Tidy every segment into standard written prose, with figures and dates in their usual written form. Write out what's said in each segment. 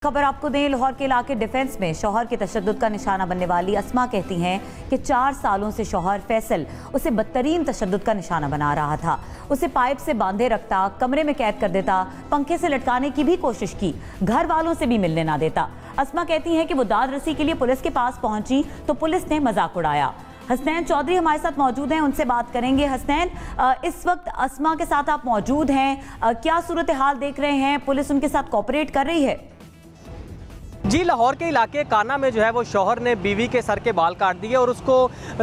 खबर आपको दें, लाहौर के इलाके डिफेंस में शौहर के तशद्दुद का निशाना बनने वाली अस्मा कहती हैं कि 4 सालों से शौहर फैसल उसे बदतरीन तशद्दुद का निशाना बना रहा था। उसे पाइप से बांधे रखता, कमरे में कैद कर देता, पंखे से लटकाने की भी कोशिश की, घर वालों से भी मिलने ना देता। अस्मा कहती हैं कि वो दाद रसी के लिए पुलिस के पास पहुंची तो पुलिस ने मजाक उड़ाया। हसनैन चौधरी हमारे साथ मौजूद हैं, उनसे बात करेंगे। हसनैन, इस वक्त अस्मा के साथ आप मौजूद हैं, क्या सूरत हाल देख रहे हैं? पुलिस उनके साथ कोऑपरेट कर रही है? जी, लाहौर के इलाके काना में जो है वो शौहर ने बीवी के सर के बाल काट दिए और उसको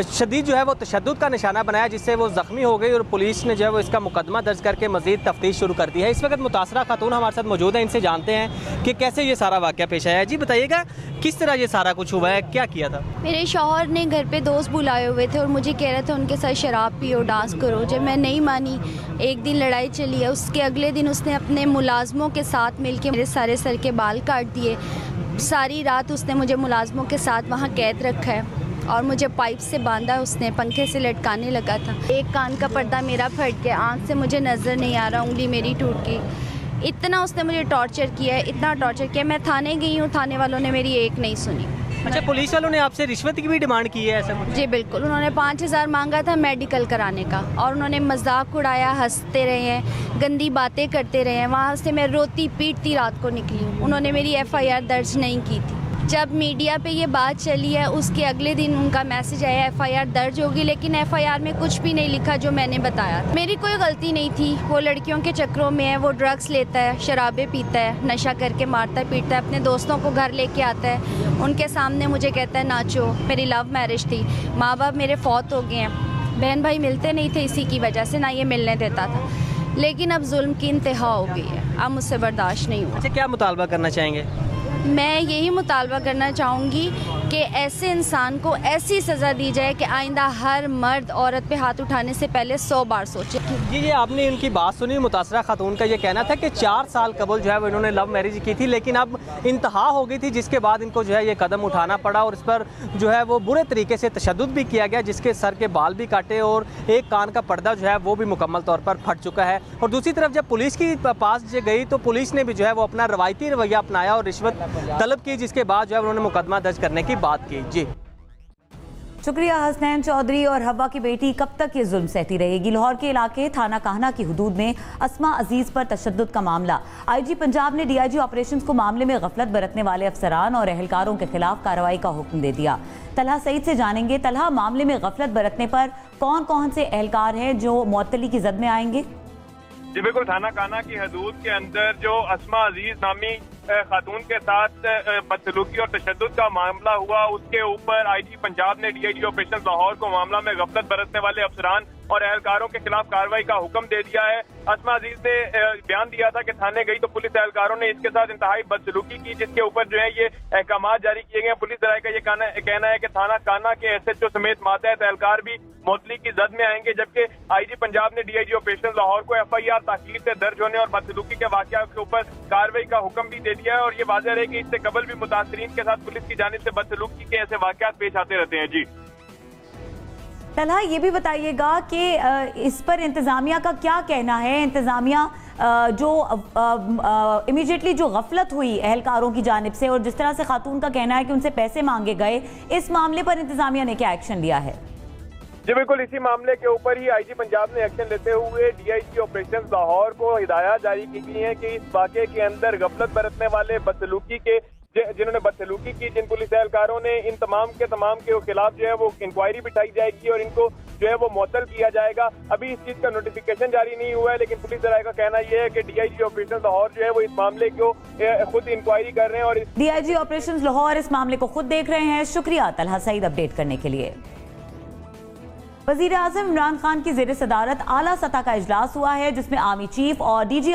शदीद जो है वो तशद्दुद का निशाना बनाया, जिससे वो ज़ख्मी हो गई और पुलिस ने जो है वो इसका मुकदमा दर्ज करके मज़ीद तफ्तीश शुरू कर दी है। इस वक्त मुतासरा खातून हमारे साथ मौजूद है, इनसे जानते हैं कि कैसे ये सारा वाक़या पेश आया है। जी बताइएगा, किस तरह ये सारा कुछ हुआ है, क्या किया था? मेरे शौहर ने घर पे दोस्त बुलाए हुए थे और मुझे कह रहे थे उनके साथ शराब पियो, डांस करो। जब मैं नहीं मानी, एक दिन लड़ाई चली है, उसके अगले दिन उसने अपने मुलाजमों के साथ मिलके मेरे सारे सर के बाल काट दिए। सारी रात उसने मुझे मुलाजमों के साथ वहाँ कैद रखा है और मुझे पाइप से बांधा, उसने पंखे से लटकाने लगा था। एक कान का पर्दा मेरा फट गया, आँख से मुझे नज़र नहीं आ रहा, उंगली मेरी टूट गई। इतना उसने मुझे टॉर्चर किया है, इतना टॉर्चर किया। मैं थाने गई हूँ, थाने वालों ने मेरी एक नहीं सुनी। अच्छा, पुलिस वालों ने आपसे रिश्वत की भी डिमांड की है ऐसा कुछ? जी बिल्कुल, उन्होंने 5000 मांगा था मेडिकल कराने का और उन्होंने मजाक उड़ाया, हंसते रहे हैं, गंदी बातें करते रहे हैं। वहाँ से मैं रोती पीटती रात को निकली हूँ। उन्होंने मेरी FIR दर्ज नहीं की थी। जब मीडिया पे ये बात चली है, उसके अगले दिन उनका मैसेज आया FIR दर्ज होगी, लेकिन FIR में कुछ भी नहीं लिखा जो मैंने बताया। मेरी कोई गलती नहीं थी, वो लड़कियों के चक्करों में है, वो ड्रग्स लेता है, शराबें पीता है, नशा करके मारता है, पीटता है, अपने दोस्तों को घर लेके आता है, उनके सामने मुझे कहता है नाचो। मेरी लव मैरिज थी, माँ बाप मेरे फौत हो गए हैं, बहन भाई मिलते नहीं थे इसी की वजह से, ना ये मिलने देता था। लेकिन अब जुल्म की इंतहा हो गई है, अब मुझसे बर्दाश्त नहीं हुआ। अच्छा, क्या मुतालबा करना चाहेंगे? मैं यही मुतालबा करना चाहूँगी कि ऐसे इंसान को ऐसी सज़ा दी जाए कि आइंदा हर मर्द औरत पे हाथ उठाने से पहले 100 बार सोचे। जी, ये आपने उनकी बात सुनी। मुतासरा खातून का ये कहना था कि 4 साल कबल जो है वो इन्होंने लव मैरिज की थी, लेकिन अब इंतहा हो गई थी, जिसके बाद इनको जो है ये कदम उठाना पड़ा और इस पर जो है वो बुरे तरीके से तशद्दुद भी किया गया, जिसके सर के बाल भी काटे और एक कान का पर्दा जो है वो भी मुकम्मल तौर पर फट चुका है। और दूसरी तरफ जब पुलिस की पास गई तो पुलिस ने भी जो है वो अपना रवायती रवैया अपनाया और रिश्वत तलब की, जिसके बाद जो है उन्होंने मुकदमा दर्ज करने की बात की। जी शुक्रिया हसनैन चौधरी। और हवा की बेटी कब तक ये जुल्म सहती रहेगी? लाहौर के इलाके थाना काहना की हुदूद में अस्मा अजीज पर तशद्दुद का मामला। IG पंजाब ने DIG ऑपरेशंस को मामले में गफलत बरतने वाले अफसरान और एहलकारों के खिलाफ कार्रवाई का हुक्म दे दिया। तलहा सईद से जानेंगे, तलहा, मामले में गफलत बरतने पर कौन कौन से एहलकार हैं जो मुअत्तली की जद में आएंगे? जी बिल्कुल, थाना काना की हदूद के अंदर जो अस्मा अजीज नामी खातून के साथ बदसलूकी और तशद्दुद का मामला हुआ, उसके ऊपर IG पंजाब ने DIG ऑपरेशन लाहौर को मामला में गफलत बरतने वाले अफसरान और एहलकारों के खिलाफ कार्रवाई का हुक्म दे दिया है। अस्मा अजीज ने बयान दिया था कि थाने गई तो पुलिस एहलकारों ने इसके साथ इंतहाई बदसलूकी की, जिसके ऊपर जो है ये अहकामात जारी किए गए। पुलिस दराये का ये कहना है कि थाना काना के SHO समेत मातहत एहलकार भी मुअत्तली की जद में आएंगे, जबकि IG पंजाब ने DIG ऑपरेशन लाहौर को FIR ताखीर से दर्ज होने और बदसलूकी के वाक़यात के ऊपर कार्रवाई का हुक्म भी दे दिया है। और ये वाज़ेह है कि इससे कबल भी मुतासरीन के साथ पुलिस की जानिब से बदसलूकी के ऐसे वाक़यात पेश आते रहते हैं। जी तलहा, ये भी बताइएगा कि इस पर इंतज़ामिया का क्या कहना है? इंतज़ामिया जो इमीडिएटली जो गफलत हुई एहलकारों की जानिब से और जिस तरह से खातून का कहना है कि उनसे पैसे मांगे गए, इस मामले पर इंतज़ामिया ने क्या एक्शन लिया है? जी बिल्कुल, इसी मामले के ऊपर ही IG पंजाब ने एक्शन लेते हुए DIG ऑपरेशन लाहौर को हिदायत जारी की गई है कि इस वाक़े के अंदर गफलत बरतने वाले बदसलूकी के जिन्होंने बदसलूकी की, जिन पुलिस एहलकारों ने, इन तमाम के खिलाफ जो है वो इंक्वायरी बिठाई जाएगी और इनको जो है वो मुअत्तल किया जाएगा। अभी इस चीज का नोटिफिकेशन जारी नहीं हुआ है, लेकिन पुलिस दराये का कहना यह है कि DIG ऑपरेशन लाहौर जो है वो इस मामले को खुद इंक्वायरी कर रहे हैं और DIG ऑपरेशन लाहौर इस मामले को खुद देख रहे हैं। शुक्रिया तलहा सईद अपडेट करने के लिए। वज़ीर आज़म इमरान खान की ज़ेर सदारत आला सतह का इजलास हुआ है, जिसमें आर्मी चीफ और DG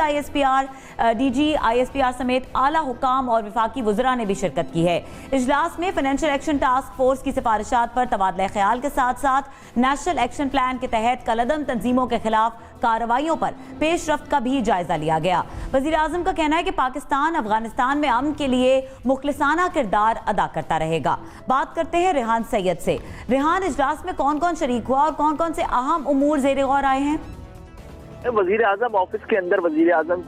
ISPR समेत आला हुकाम और वफाकी वज़रा ने भी शिरकत की है। इजलास में फाइनेंशियल एक्शन टास्क फोर्स की सिफारिशात पर तबादला ख्याल के साथ साथ नेशनल एक्शन प्लान के तहत कलअदम तंजीमों के खिलाफ कार्रवाइयों पर पेशरफ्त का भी जायजा लिया गया। वज़ीर आज़म का कहना है कि पाकिस्तान अफगानिस्तान में अमन के लिए मुखलिसाना किरदार अदा करता रहेगा। बात करते हैं रेहान सैयद से। रेहान, इजलास में कौन कौन शरीक हुआ और कौन कौन से अहम उमूर ज़ेर गौर आए हैं? वजीर आजम ऑफिस के अंदर वजीर आजम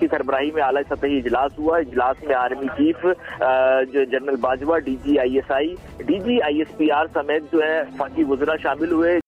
की सरबराही में आला सतही इजलास हुआ। इजलास में army chief general Bajwa, DG ISI, DG ISPR समेत जो है वफाकी वज़रा शामिल हुए।